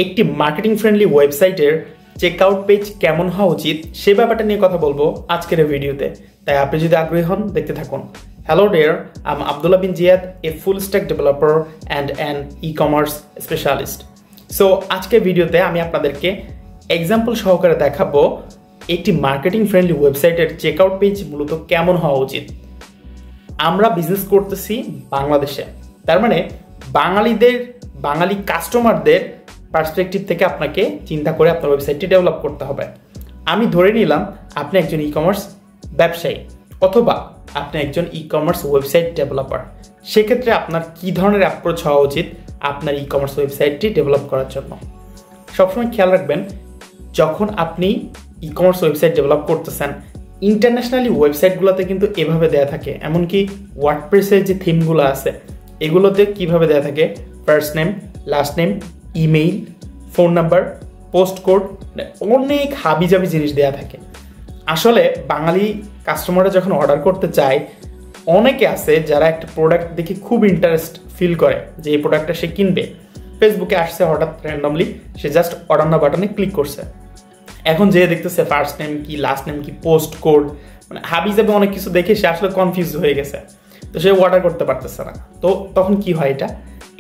একটি marketing friendly ওয়েবসাইটের checkout page কেমন হওয়া উচিত সে ব্যাপারটা নিয়ে কথা বলবো আজকের এই ভিডিওতে। তাই আপনি যদি আগ্রহী হন দেখতে থাকুন। Hello there, I'm Abdullah bin Ziyad, a full stack developer and an e-commerce specialist. So আজকের ভিডিওতে আমি আপনাদেরকে এক্সাম্পল সহকারে দেখাবো একটি মার্কেটিং ফ্রেন্ডলি ওয়েবসাইটের চেকআউট পেজ মূলত কেমন হওয়া উচিত। আমরা বিজনেস করতেছি বাংলাদেশে, তার মানে বাঙালি কাস্টমারদের পার্সপেক্টিভ থেকে আপনাকে চিন্তা করে আপনার ওয়েবসাইটটি ডেভেলপ করতে হবে। আমি ধরে নিলাম আপনি একজন ই কমার্স ব্যবসায়ী অথবা আপনি একজন ই কমার্স ওয়েবসাইট ডেভেলপার। সেক্ষেত্রে আপনার কী ধরনের অ্যাপ্রোচ হওয়া উচিত আপনার ই কমার্স ওয়েবসাইটটি ডেভেলপ করার জন্য? সবসময় খেয়াল রাখবেন, যখন আপনি ই কমার্স ওয়েবসাইট ডেভেলপ করতেছেন, ইন্টারন্যাশনালি ওয়েবসাইটগুলোতে কিন্তু এভাবে দেয়া থাকে, এমনকি ওয়ার্ডপ্রেসের যে থিমগুলো আছে এগুলোতে কিভাবে দেয়া থাকে, first name, last name, email, phone number, post code, অনেক হাবিজাবি জিনিস দেয়া থাকে। আসলে বাঙালি কাস্টমাররা যখন অর্ডার করতে চায়, অনেকে আছে যারা একটা প্রোডাক্ট দেখে খুব ইন্টারেস্ট ফিল করে যে এই প্রোডাক্টটা সে কিনবে। ফেসবুকে আসছে হঠাৎ র্যান্ডমলি, সে জাস্ট অর্ডার নাও বাটনে ক্লিক করছে। এখন যে দেখতেছে ফার্স্ট নেম কি, লাস্ট নেম কি, পোস্ট কোড, মানে হাবিজাবি অনেক কিছু দেখে সে আসলে কনফিউজ হয়ে গেছে, তো সে অর্ডার করতে পারতেছে না। তো তখন কি হয়,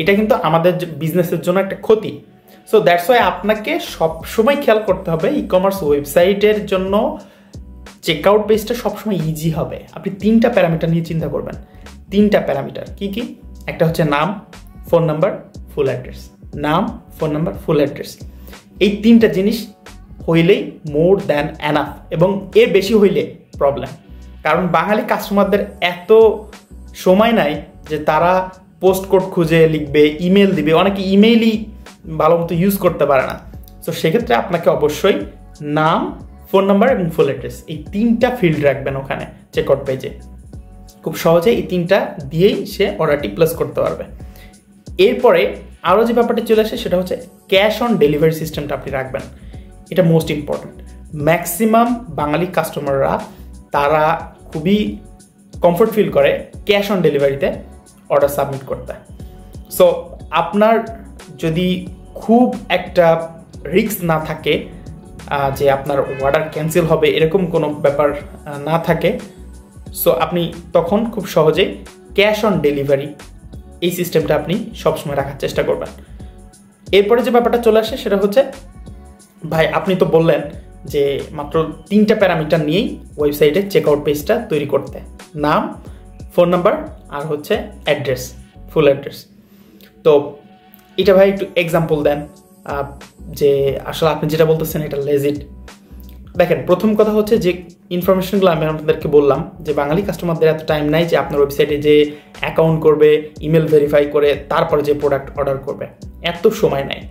এটা কিন্তু আমাদের বিজনেসের জন্য একটা ক্ষতি। সো দ্যাটস ওয়াই আপনাকে সবসময় খেয়াল করতে হবে ই কমার্স ওয়েবসাইটের জন্য চেকআউট পেজটা সবসময় ইজি হবে। আপনি 3টা প্যারামিটার নিয়ে চিন্তা করবেন। 3টা প্যারামিটার কি কি? একটা হচ্ছে নাম, ফোন নাম্বার, ফুল অ্যাড্রেস। নাম, ফোন নাম্বার, ফুল অ্যাড্রেস, এই 3টা জিনিস হইলেই মোর দ্যান এনাফ, এবং এর বেশি হইলে প্রবলেম। কারণ বাঙালি কাস্টমারদের এত সময় নাই যে তারা পোস্ট কোড খুঁজে লিখবে, ইমেল দিবে, অনেকে ইমেইলই ভালো মতো ইউজ করতে পারে না। সো সেক্ষেত্রে আপনাকে অবশ্যই নাম, ফোন নাম্বার এবং ফুল অ্যাড্রেস, এই 3টা ফিল্ড রাখবেন ওখানে চেকআউট পেজে। খুব সহজে এই 3টা দিয়েই সে অর্ডারটি প্লেস করতে পারবে। এরপরে আরও যে ব্যাপারটা চলে আসে সেটা হচ্ছে ক্যাশ অন ডেলিভারি সিস্টেমটা আপনি রাখবেন। এটা মোস্ট ইম্পর্ট্যান্ট। ম্যাক্সিমাম বাঙালি কাস্টমাররা তারা খুবই কমফোর্ট ফিল করে ক্যাশ অন ডেলিভারিতে অর্ডার সাবমিট করতে। সো আপনার যদি খুব একটা রিস্ক না থাকে যে আপনার অর্ডার ক্যান্সেল হবে, এরকম কোনো ব্যাপার না থাকে, সো আপনি তখন খুব সহজেই ক্যাশ অন ডেলিভারি এই সিস্টেমটা আপনি সবসময় রাখার চেষ্টা করবেন। এরপরে যে ব্যাপারটা চলে আসে সেটা হচ্ছে, ভাই আপনি তো বললেন যে মাত্র 3টা প্যারামিটার নিয়েই ওয়েবসাইটে চেকআউট পেজটা তৈরি করতে, নাম, ফোন নাম্বার আর হচ্ছে অ্যাড্রেস, ফুল অ্যাড্রেস। তো এটা ভাই একটু এক্সাম্পল দেন যে আসলে আপনি যেটা বলতেছেন এটা লেজিট। দেখেন, প্রথম কথা হচ্ছে যে ইনফরমেশনগুলো আমি আপনাদেরকে বললাম যে বাঙালি কাস্টমারদের এত টাইম নাই যে আপনার ওয়েবসাইটে যে অ্যাকাউন্ট করবে, ইমেল ভেরিফাই করে তারপরে যে প্রোডাক্ট অর্ডার করবে, এত সময় নাই।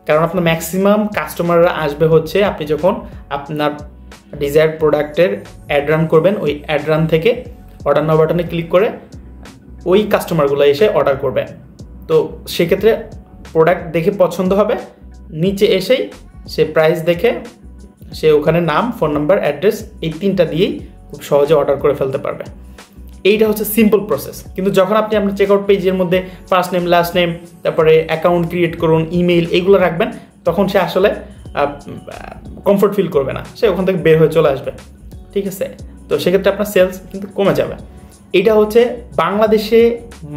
কারণ আপনার ম্যাক্সিমাম কাস্টমাররা আসবে হচ্ছে আপনি যখন আপনার ডিজায়ার্ড প্রোডাক্টের অ্যাড রান করবেন, ওই অ্যাড রান থেকে অর্ডার নাও বাটনে ক্লিক করে ওই কাস্টমারগুলো এসে অর্ডার করবে। তো সেক্ষেত্রে প্রোডাক্ট দেখে পছন্দ হবে, নিচে এসেই সে প্রাইস দেখে সে ওখানে নাম, ফোন নাম্বার, অ্যাড্রেস এই 3টা দিয়েই খুব সহজে অর্ডার করে ফেলতে পারবে। এইটা হচ্ছে সিম্পল প্রসেস। কিন্তু যখন আপনি আপনার চেকআউট পেজের মধ্যে ফার্স্ট নেম, লাস্ট নেম, তারপরে অ্যাকাউন্ট ক্রিয়েট করুন, ইমেইল, এগুলো রাখবেন, তখন সে আসলে কমফোর্ট ফিল করবে না, সে ওখান থেকে বের হয়ে চলে আসবে। ঠিক আছে? তো সেক্ষেত্রে আপনার সেলস কিন্তু কমে যাবে। এইটা হচ্ছে বাংলাদেশে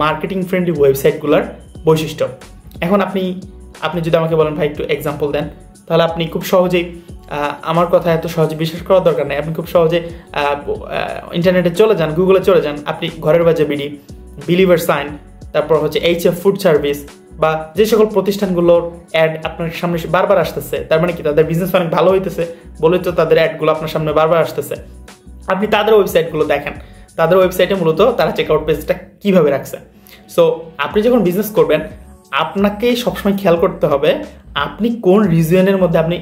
মার্কেটিং ফ্রেন্ডলি ওয়েবসাইটগুলোর বৈশিষ্ট্য। এখন আপনি যদি আমাকে বলেন ভাই একটু এক্সাম্পল দেন, তাহলে আপনি খুব সহজেই, আমার কথা এত সহজে বিশ্বাস করার দরকার নেই, আপনি খুব সহজে ইন্টারনেটে চলে যান, গুগলে চলে যান, আপনি ঘরের বাজে বিডি, বিলিভার সাইন, তারপর হচ্ছে HF ফুড সার্ভিস বা যে সকল প্রতিষ্ঠানগুলোর অ্যাড আপনার সামনে বারবার আসতেছে, তার মানে কি তাদের বিজনেস অনেক ভালো হইতেছে বলে তো তাদের অ্যাডগুলো আপনার সামনে বারবার আসতেছে। আপনি তাদের ওয়েবসাইটগুলো দেখেন, তাদের ওয়েবসাইটে মূলত তারা চেকআউট পেজটা কীভাবে রাখছে। সো আপনি যখন বিজনেস করবেন, আপনাকে সবসময় খেয়াল করতে হবে আপনি কোন রিজিয়নের মধ্যে আপনি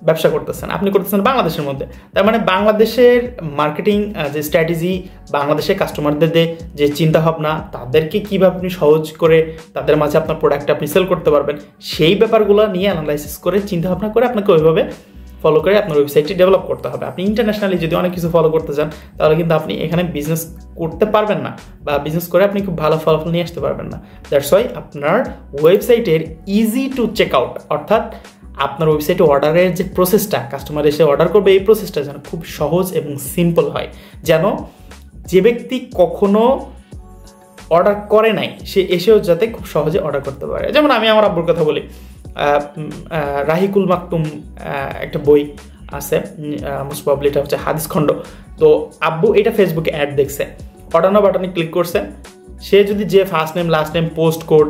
ব্যবসা করতেছেন। আপনি করতেছেন বাংলাদেশের মধ্যে, তার মানে বাংলাদেশের মার্কেটিং যে স্ট্র্যাটেজি, বাংলাদেশের কাস্টমারদের যে চিন্তাভাবনা, তাদেরকে কীভাবে আপনি সহজ করে তাদের মাঝে আপনার প্রোডাক্টটা আপনি সেল করতে পারবেন, সেই ব্যাপারগুলো নিয়ে অ্যানালাইসিস করে চিন্তাভাবনা করে আপনাকে ওইভাবে ফলো করে আপনার ওয়েবসাইটটি ডেভেলপ করতে হবে। আপনি ইন্টারন্যাশনালি যদি অনেক কিছু ফলো করতে চান তাহলে কিন্তু আপনি এখানে বিজনেস করতে পারবেন না, বা বিজনেস করে আপনি খুব ভালো ফলাফল নিয়ে আসতে পারবেন না। দ্যাটস ওয়াই আপনার ওয়েবসাইটের ইজি টু চেক আউট, অর্থাৎ আপনার ওয়েবসাইটে অর্ডারের যে প্রসেসটা, কাস্টমার এসে অর্ডার করবে, এই প্রসেসটা যেন খুব সহজ এবং সিম্পল হয়, যেন যে ব্যক্তি কখনো অর্ডার করে নাই সে এসেও যাতে খুব সহজে অর্ডার করতে পারে। যেমন আমি আমার আব্বুর কথা বলি, রাহিকুল মাকতুম একটা বই আছে, মোস্ট প্রবাবলি এটা হচ্ছে হাদিস খণ্ড। তো আব্বু এটা ফেসবুকে অ্যাড দেখছে, অর্ডার নাও বাটনে ক্লিক করছে। সে যদি যে first name last name post code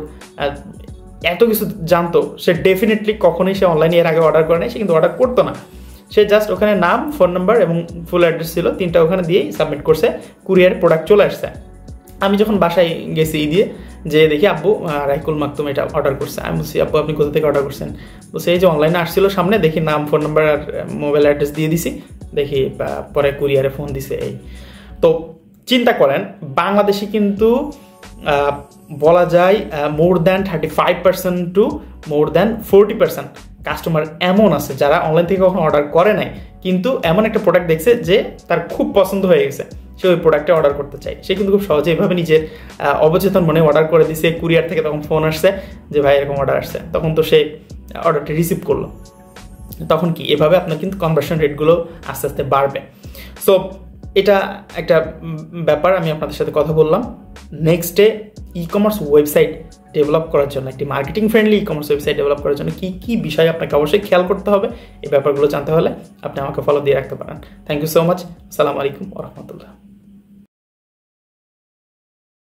এত কিছু জানতো, সে ডেফিনেটলি কখনোই সে অনলাইনে এর আগে অর্ডার করে নাই, সে কিন্তু অর্ডার করতো না। সে জাস্ট ওখানে নাম, ফোন নাম্বার এবং ফুল অ্যাড্রেস ছিল, 3টা ওখানে দিয়েই সাবমিট করছে, কুরিয়ার প্রোডাক্ট চলে আসছে। আমি যখন বাসায় গেছি দিয়ে যে দেখি আব্বু রাহিকুল মাকতুম এটা অর্ডার করছে, আমি বলছি আব্বু আপনি কোথা থেকে অর্ডার করছেন? বলছে এই যে অনলাইনে আসছিল সামনে, দেখি নাম ফোন নাম্বার আর মোবাইল অ্যাড্রেস দিয়ে দিছি, দেখি পরে কুরিয়ারে ফোন দিছে। এই তো চিন্তা করেন, বাংলাদেশে কিন্তু বলা যায় more than 35% to more than 40% customer এমন আছে যারা অনলাইন থেকে কখনো অর্ডার করে নাই, কিন্তু এমন একটা প্রোডাক্ট দেখছে যে তার খুব পছন্দ হয়ে গেছে, সে ওই প্রোডাক্টে অর্ডার করতে চায়। সে কিন্তু খুব সহজে এভাবে নিজের অবচেতন মনে অর্ডার করে দিছে, কুরিয়ার থেকে তখন ফোন আসছে যে ভাই এরকম অর্ডার আসছে, তখন তো সে অর্ডারটি রিসিভ করলো। তখন কি এভাবে আপনার কিন্তু কনভার্সন রেটগুলো আস্তে আস্তে বাড়বে। সো এটা একটা ব্যাপার আমি আপনাদের সাথে কথা বললাম। Next day e commerce website develop করার জন্য, একটি marketing friendly e commerce website develop করার জন্য কী কী বিষয় আপনাকে অবশ্যই খেয়াল করতে হবে, এই ব্যাপারগুলো জানতে হলে আপনি আমাকে ফলো দিয়ে রাখতে পারেন। Thank you so much. আসসালামু আলাইকুম ওয়া রাহমাতুল্লাহ।